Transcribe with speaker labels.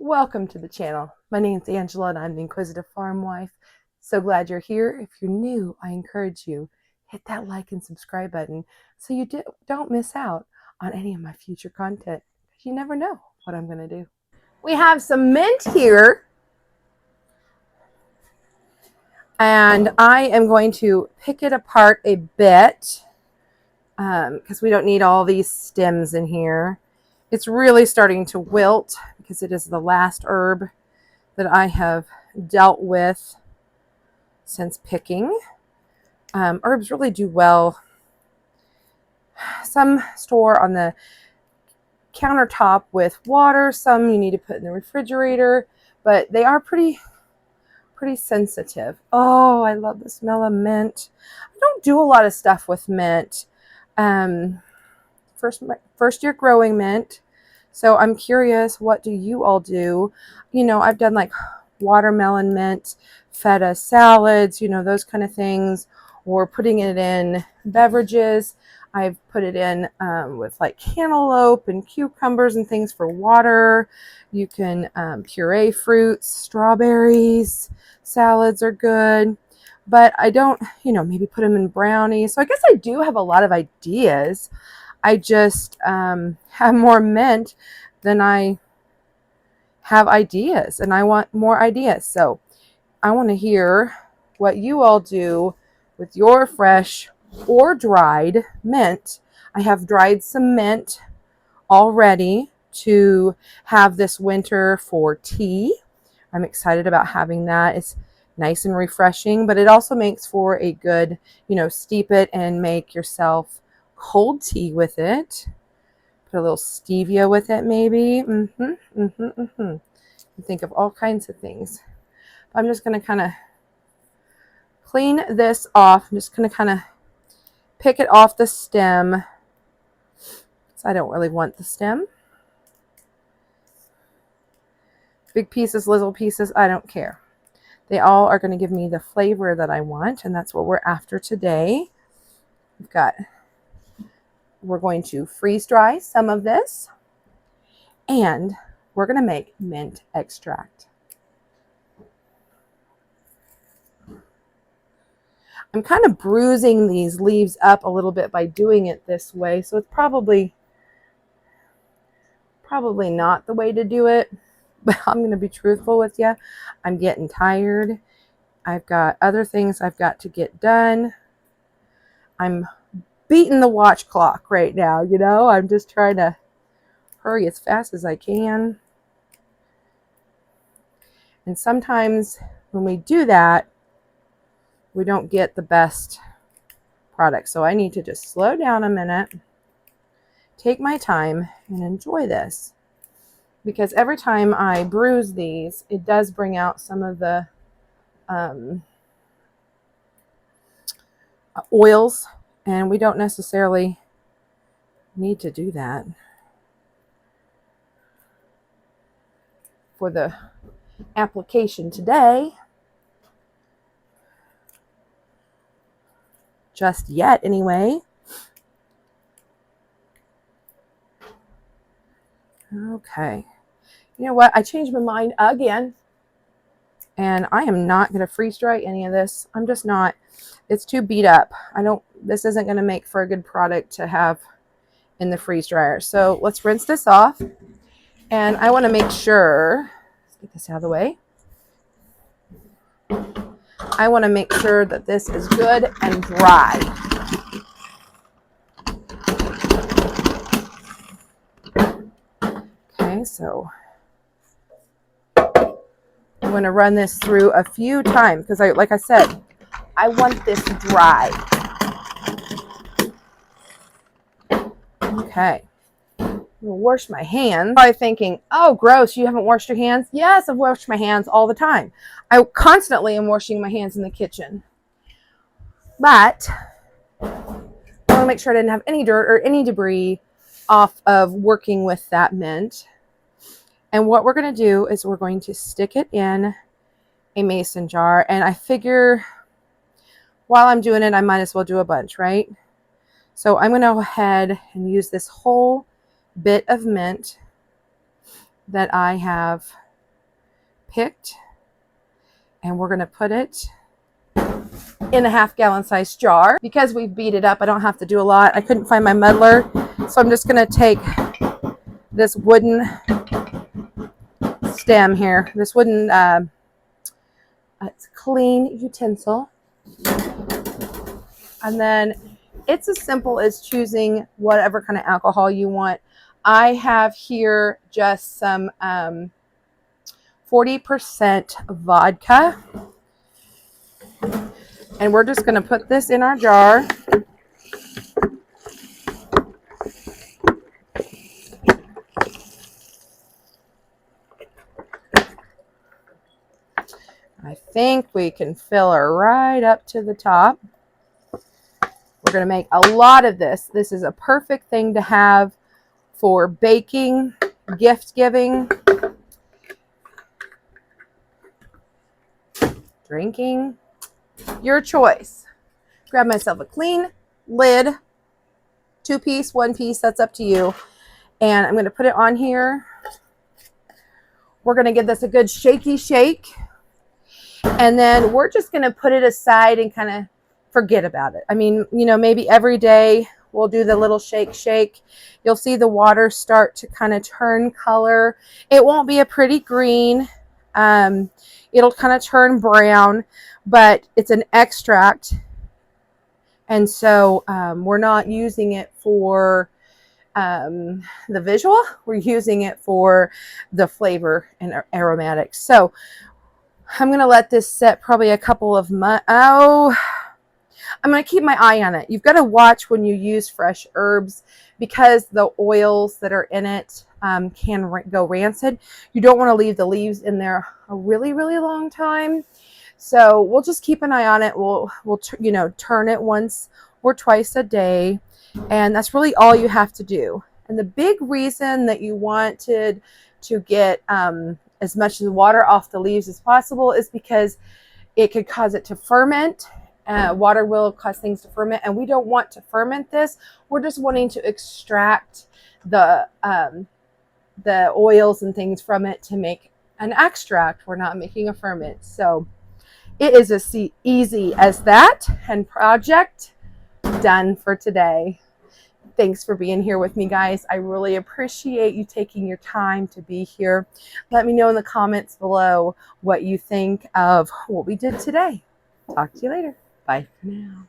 Speaker 1: Welcome to the channel. My name is Angela and I'm the Inquisitive Farmwife. So glad you're here. If you're new, I encourage you, hit that like and subscribe button so you don't miss out on any of my future content. You never know what I'm going to do. We have some mint here. And I am going to pick it apart a bit because we don't need all these stems in here. It's really starting to wilt because it is the last herb that I have dealt with since picking. Herbs really do well. Some store on the countertop with water, some you need to put in the refrigerator, but they are pretty sensitive. Oh, I love the smell of mint. I don't do a lot of stuff with mint. First year growing mint. So I'm curious, what do you all do? You know, I've done like watermelon mint, feta salads, you know, those kind of things, or putting it in beverages. I've put it in with like cantaloupe and cucumbers and things for water. You can puree fruits, strawberries, salads are good. But I don't, you know, maybe put them in brownies. So I guess I do have a lot of ideas. I just have more mint than I have ideas, and I want more ideas. So I want to hear what you all do with your fresh or dried mint. I have dried some mint already to have this winter for tea. I'm excited about having that. It's nice and refreshing, but it also makes for a good, you know, steep it and make yourself cold tea with it. Put a little stevia with it, maybe. You think of all kinds of things. I'm just going to kind of clean this off. I'm just going to kind of pick it off the stem. So I don't really want the stem. Big pieces, little pieces, I don't care. They all are going to give me the flavor that I want, and that's what we're after today. We're going to freeze dry some of this, and we're going to make mint extract. I'm kind of bruising these leaves up a little bit by doing it this way, so it's probably not the way to do it, but I'm going to be truthful with you. I'm getting tired. I've got other things I've got to get done. I'm beating the watch clock right now, you know. I'm just trying to hurry as fast as I can. And sometimes when we do that, we don't get the best product. So I need to just slow down a minute, take my time, and enjoy this. Because every time I bruise these, it does bring out some of the oils, and we don't necessarily need to do that for the application today. Just yet, anyway. Okay. You know what? I changed my mind again. And I am not going to freeze dry any of this. I'm just not. It's too beat up. This isn't going to make for a good product to have in the freeze dryer. So let's rinse this off. And I want to make sure, let's get this out of the way. I want to make sure that this is good and dry. Okay, so I'm going to run this through a few times because like I said, I want this dry. Okay. I'm going to wash my hands. Probably thinking, oh, gross, you haven't washed your hands? Yes, I've washed my hands all the time. I constantly am washing my hands in the kitchen. But I want to make sure I didn't have any dirt or any debris off of working with that mint. And what we're going to do is we're going to stick it in a mason jar. And I figure while I'm doing it, I might as well do a bunch, right? So I'm going to go ahead and use this whole bit of mint that I have picked, and we're going to put it in a half-gallon size jar. Because we've beat it up, I don't have to do a lot. I couldn't find my muddler, so I'm just going to take this wooden stem here, this wooden it's clean utensil, and then it's as simple as choosing whatever kind of alcohol you want. I have here just some 40% vodka, and we're just going to put this in our jar. I think we can fill her right up to the top. We're going to make a lot of this. This is a perfect thing to have for baking, gift giving, drinking, your choice. Grab myself a clean lid, 2-piece, 1-piece, that's up to you. And I'm going to put it on here. We're going to give this a good shaky shake. And then we're just going to put it aside and kind of forget about it. I mean, you know, maybe every day we'll do the little shake. You'll see the water start to kind of turn color. It won't be a pretty green. It'll kind of turn brown, but it's an extract. And so we're not using it for the visual. We're using it for the flavor and aromatics. So I'm going to let this set probably a couple of months. I'm going to keep my eye on it. You've got to watch when you use fresh herbs because the oils that are in it can go rancid. You don't want to leave the leaves in there a really, really long time. So we'll just keep an eye on it. We'll you know, turn it once or twice a day. And that's really all you have to do. And the big reason that you wanted to get as much of the water off the leaves as possible is because it could cause it to ferment. Water will cause things to ferment, and we don't want to ferment this. We're just wanting to extract the oils and things from it to make an extract. We're not making a ferment. So it is as easy as that, and project done for today. Thanks for being here with me, guys. I really appreciate you taking your time to be here. Let me know in the comments below what you think of what we did today. Talk to you later. Bye for now.